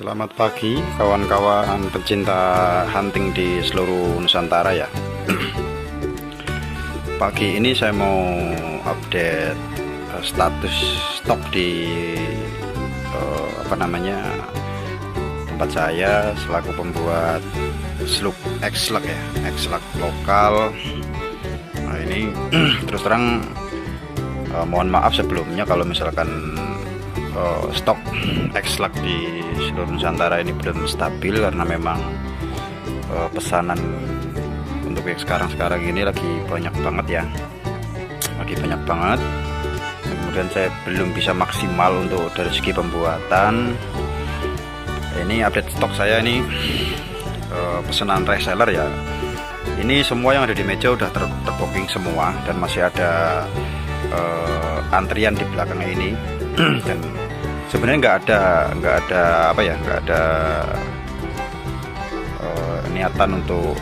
Selamat pagi kawan-kawan pecinta hunting di seluruh Nusantara ya. Pagi ini saya mau update status stok di tempat saya selaku pembuat slug X-Slug ya, X-Slug lokal. Nah ini terus terang mohon maaf sebelumnya kalau misalkan stok X-Slug di seluruh Nusantara ini belum stabil karena memang pesanan untuk yang sekarang ini lagi banyak banget ya, kemudian saya belum bisa maksimal untuk dari segi pembuatan. Ini update stok saya ini pesanan reseller ya, ini semua yang ada di meja udah terbooking semua dan masih ada antrian di belakangnya ini. Dan sebenarnya nggak ada niatan untuk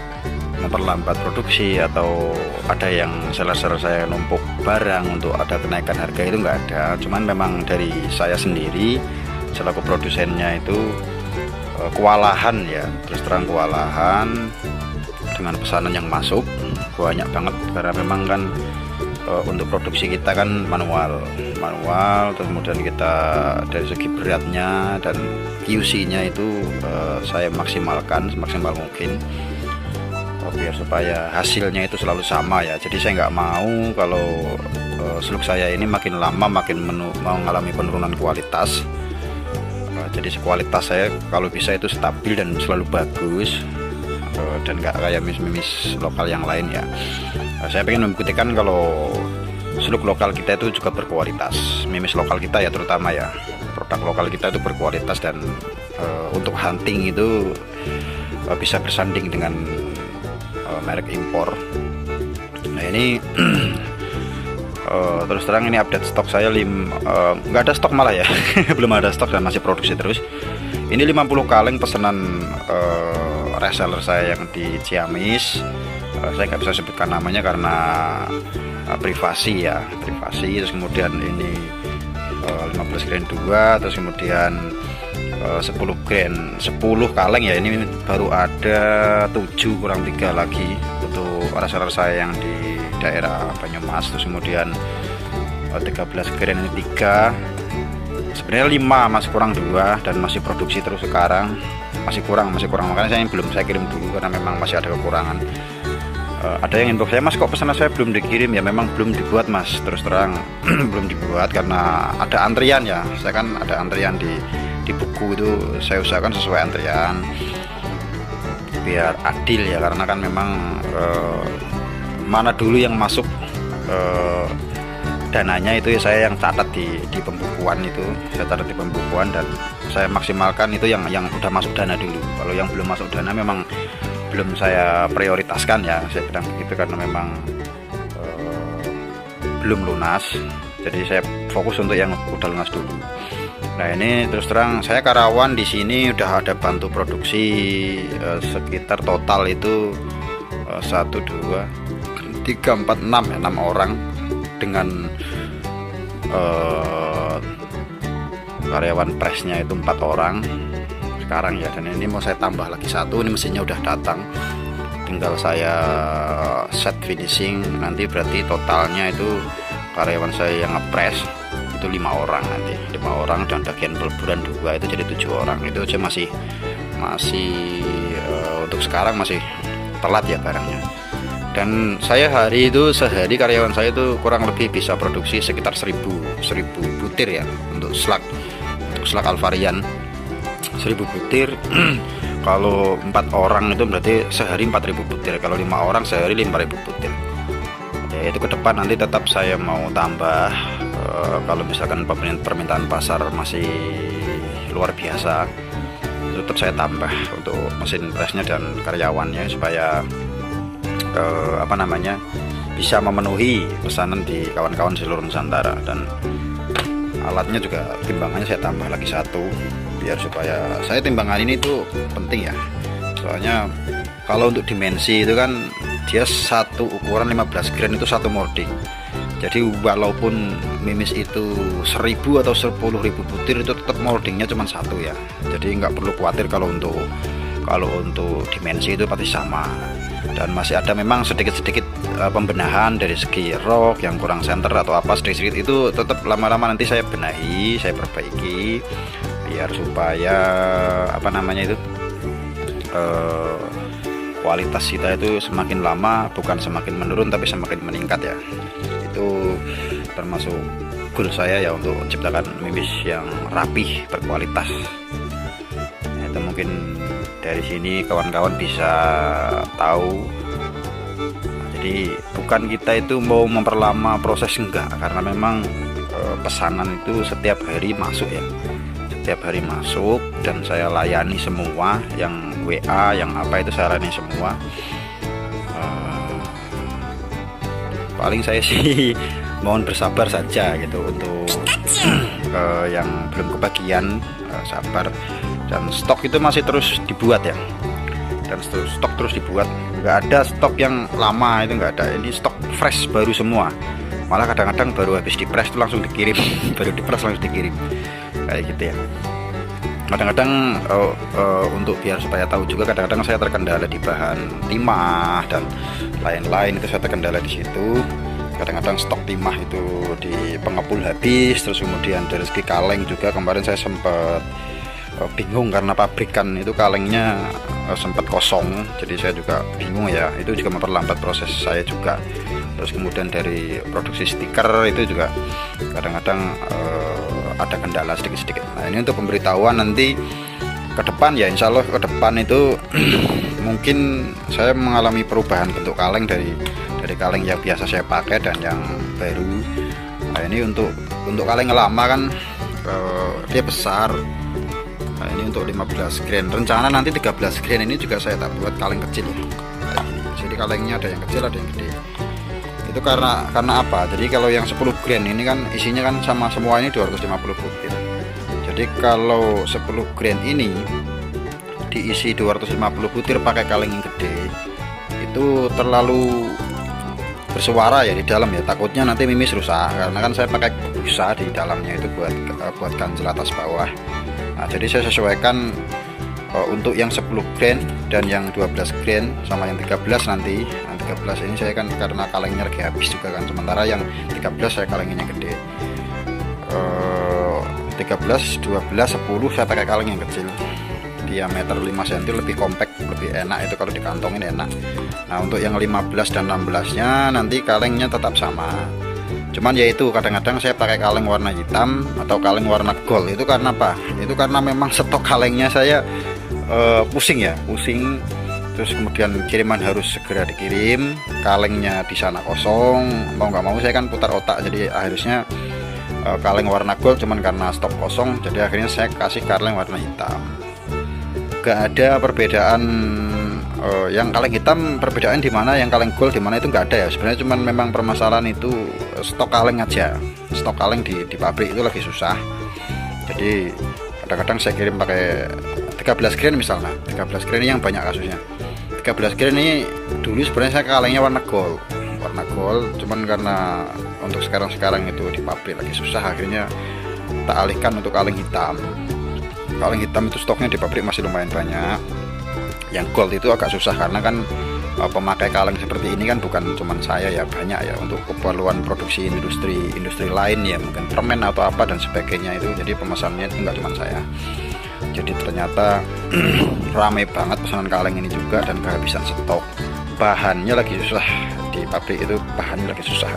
memperlambat produksi atau ada yang seller saya numpuk barang untuk ada kenaikan harga, itu nggak ada. Cuman memang dari saya sendiri selaku produsennya itu kewalahan ya, terus terang kewalahan dengan pesanan yang masuk banyak banget karena memang kan untuk produksi kita kan manual, terus kemudian kita dari segi beratnya dan QC-nya itu saya maksimalkan semaksimal mungkin biar supaya hasilnya itu selalu sama ya. Jadi saya nggak mau kalau slug saya ini makin lama makin mengalami penurunan kualitas. Jadi kualitas saya kalau bisa itu stabil dan selalu bagus dan nggak kayak mimis lokal yang lain ya. Saya pengen membuktikan kalau slug lokal kita itu juga berkualitas, mimis lokal kita ya terutama ya, produk lokal kita itu berkualitas dan untuk hunting itu bisa bersanding dengan merek impor. Nah ini terus terang ini update stok saya nggak ada stok malah ya belum ada stok dan masih produksi terus. Ini 50 kaleng pesanan reseller saya yang di Ciamis. Saya nggak bisa sebutkan namanya karena privasi. Terus kemudian ini 15 grain 2, terus kemudian 10 kaleng ya, ini baru ada 7 kurang 3 lagi untuk reseller saya yang di daerah Banyumas. Terus kemudian 13 grain ini 3, sebenarnya 5 masih kurang 2 dan masih produksi terus sekarang, masih kurang, makanya saya kirim dulu karena memang masih ada kekurangan. Ada yang inbox saya, Mas kok pesanan saya belum dikirim? Ya memang belum dibuat Mas, terus terang belum dibuat karena ada antrian ya. Saya kan ada antrian di buku itu, saya usahakan sesuai antrian biar adil ya, karena kan memang mana dulu yang masuk dananya itu ya saya yang catat di pembukuan itu, saya catat di pembukuan dan saya maksimalkan itu yang udah masuk dana dulu. Kalau yang belum masuk dana memang belum saya prioritaskan ya, saya bilang begitu karena memang belum lunas, jadi saya fokus untuk yang udah lunas dulu. Nah ini terus terang saya karyawan di sini udah ada bantu produksi sekitar total itu 1, 2, 3, 4, 6 ya, 6 orang dengan karyawan presnya itu 4 orang sekarang ya, dan ini mau saya tambah lagi 1, ini mesinnya udah datang, tinggal saya set finishing nanti. Berarti totalnya itu karyawan saya yang ngepres itu 5 orang nanti, 5 orang dan bagian peleburan 2 itu jadi 7 orang. Itu aja masih untuk sekarang masih telat ya barangnya. Dan saya sehari karyawan saya itu kurang lebih bisa produksi sekitar 1000 butir ya untuk slug Alvarian, 1000 butir. Kalau 4 orang itu berarti sehari 4000 butir, kalau 5 orang sehari 5000 butir ya. Itu ke depan nanti tetap saya mau tambah kalau misalkan permintaan pasar masih luar biasa, tetap saya tambah untuk mesin presnya dan karyawannya supaya bisa memenuhi pesanan di kawan-kawan seluruh Nusantara. Dan alatnya juga timbangannya saya tambah lagi 1 biar supaya saya timbangan ini tuh penting ya, soalnya kalau untuk dimensi itu kan dia satu ukuran 15 grain itu 1 molding, Jadi walaupun mimis itu 1000 atau 10.000 butir itu tetap moldingnya cuma satu ya. Jadi nggak perlu khawatir kalau untuk dimensi itu pasti sama. Dan masih ada memang sedikit-sedikit pembenahan dari segi rok yang kurang center atau apa sedikit-sedikit, itu tetap lama-lama nanti saya benahi, saya perbaiki biar supaya apa namanya itu kualitas kita itu semakin lama bukan semakin menurun tapi semakin meningkat ya. Itu termasuk goal saya ya, untuk menciptakan mimis yang rapih, berkualitas. Itu mungkin dari sini kawan-kawan bisa tahu. Jadi bukan kita itu mau memperlama proses, enggak, karena memang pesanan itu setiap hari masuk ya, setiap hari masuk dan saya layani semua, yang WA yang apa itu saya layani semua. Paling saya sih mohon bersabar saja gitu untuk yang belum kebagian, sabar. Dan stok itu masih terus dibuat ya, dan stok terus dibuat, nggak ada stok yang lama, itu nggak ada. Ini stok fresh baru semua, malah kadang-kadang baru habis dipres itu langsung dikirim baru dipres langsung dikirim kayak gitu ya. Kadang-kadang untuk biar supaya tahu juga, kadang-kadang saya terkendala di bahan timah dan lain-lain, itu saya terkendala di situ. Kadang-kadang stok timah itu di pengepul habis, terus kemudian dari segi kaleng juga kemarin saya sempat bingung karena pabrikan itu kalengnya sempat kosong, jadi saya juga bingung ya, itu juga memperlambat proses saya juga. Terus kemudian dari produksi stiker itu juga kadang-kadang ada kendala sedikit-sedikit. Nah ini untuk pemberitahuan nanti ke depan ya, insya Allah ke depan itu mungkin saya mengalami perubahan bentuk kaleng dari kaleng yang biasa saya pakai dan yang baru. Nah ini untuk kaleng lama kan dia besar. Nah ini untuk 15 grain, rencana nanti 13 grain ini juga saya tak buat kaleng kecil ya. Jadi kalengnya ada yang kecil ada yang gede. Itu karena apa? Jadi kalau yang 10 grain ini kan isinya kan sama semua, ini 250 butir. Jadi kalau 10 grain ini diisi 250 butir pakai kaleng yang gede, itu terlalu bersuara ya di dalam ya, takutnya nanti mimis rusak, karena kan saya pakai busa di dalamnya itu buat ganjel atas bawah. Nah jadi saya sesuaikan untuk yang 10 grain dan yang 12 grain sama yang 13 nanti. Nah 13 ini saya kan karena kalengnya lagi habis juga kan, sementara yang 13 saya kalengnya gede. 13, 12, 10 saya pakai kaleng yang kecil, diameter 5 cm, lebih kompak, lebih enak itu kalau dikantongin enak. Nah untuk yang 15 dan 16 nya nanti kalengnya tetap sama, cuman yaitu kadang-kadang saya pakai kaleng warna hitam atau kaleng warna gold. Itu karena apa? Itu karena memang stok kalengnya saya pusing, terus kemudian kiriman harus segera dikirim, kalengnya di sana kosong, mau nggak mau saya kan putar otak, jadi harusnya kaleng warna gold, cuman karena stok kosong jadi akhirnya saya kasih kaleng warna hitam. Gak ada perbedaan yang kaleng hitam perbedaan di mana, yang kaleng gold di mana, itu nggak ada ya sebenarnya, cuman memang permasalahan itu stok kaleng aja. Stok kaleng di pabrik itu lagi susah, jadi kadang-kadang saya kirim pakai 13 grain misalnya. 13 grain yang banyak kasusnya. 13 grain ini dulu sebenarnya saya kalengnya warna gold, cuman karena untuk sekarang itu di pabrik lagi susah, akhirnya tak alihkan untuk kaleng hitam. Kaleng hitam itu stoknya di pabrik masih lumayan banyak. Yang gold itu agak susah karena kan pemakai kaleng seperti ini kan bukan cuman saya ya, banyak ya, untuk keperluan produksi industri lain ya, mungkin permen atau apa dan sebagainya itu. Jadi pemesannya itu nggak cuma saya. Jadi ternyata ramai banget pesanan kaleng ini juga, dan kehabisan stok. Bahannya lagi susah di pabrik itu, bahannya lagi susah.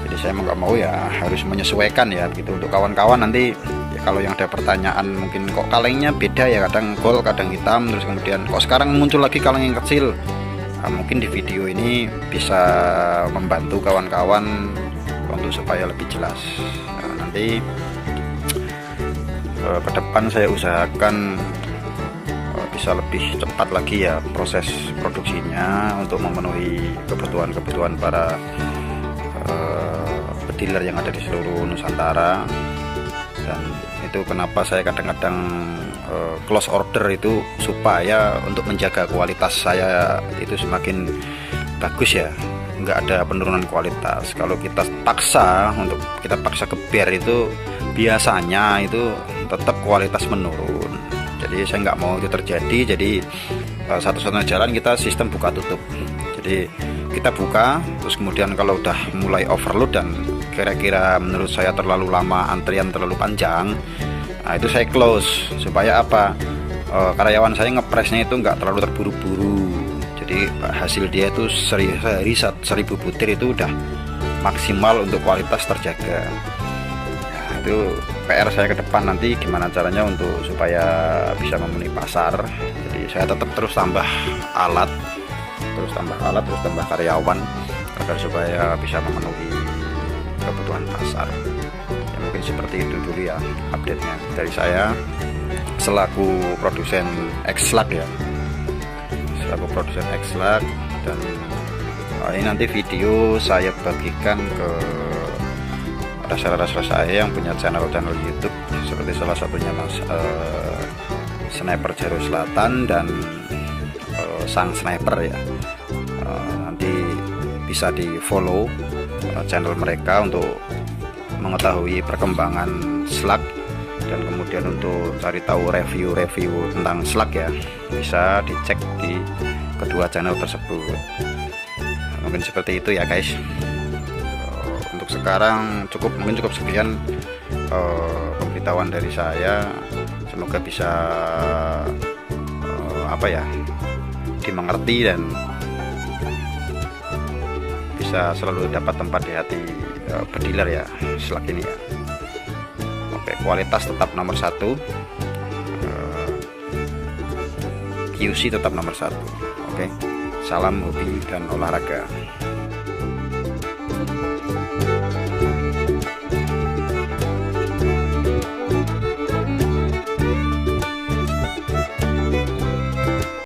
Jadi saya mau nggak mau ya harus menyesuaikan ya gitu. Untuk kawan-kawan nanti ya, kalau yang ada pertanyaan mungkin kok kalengnya beda ya, kadang gold kadang hitam, terus kemudian kok sekarang muncul lagi kaleng yang kecil. Nah, mungkin di video ini bisa membantu kawan-kawan untuk supaya lebih jelas. Nah, nanti ke depan saya usahakan bisa lebih cepat lagi ya proses produksinya untuk memenuhi kebutuhan para dealer yang ada di seluruh Nusantara. Dan itu kenapa saya kadang-kadang close order itu, supaya untuk menjaga kualitas saya itu semakin bagus ya. nggak ada penurunan kualitas. Kalau kita paksa geber itu biasanya itu tetap kualitas menurun. Jadi saya nggak mau itu terjadi. Jadi satu-satunya jalan kita sistem buka tutup. Jadi kita buka, terus kemudian kalau udah mulai overload dan kira-kira menurut saya terlalu lama, antrian terlalu panjang, nah itu saya close. Supaya apa? Karyawan saya ngepresnya itu nggak terlalu terburu-buru. Jadi hasil dia itu sehari 1000 butir itu udah maksimal untuk kualitas terjaga. Nah, itu PR saya ke depan nanti gimana caranya untuk supaya bisa memenuhi pasar. Jadi saya tetap terus tambah alat, terus tambah karyawan agar supaya bisa memenuhi kebutuhan pasar. Ya, mungkin seperti itu dulu ya update-nya dari saya selaku produsen X-Lug ya, selaku produsen X-Lug. Dan ini nanti video saya bagikan ke reseller saya yang punya channel YouTube seperti salah satunya Mas Sniper Jaro Selatan dan Sang Sniper ya. Nanti bisa di follow channel mereka untuk mengetahui perkembangan slug, dan kemudian untuk cari tahu review tentang slug ya bisa dicek di kedua channel tersebut. Mungkin seperti itu ya guys. Untuk sekarang mungkin cukup sekian pemberitahuan dari saya. Semoga bisa dimengerti dan bisa selalu dapat tempat di hati pediler ya slug ini ya. Oke, kualitas tetap nomor 1, QC tetap nomor 1. Oke, salam hobi dan olahraga.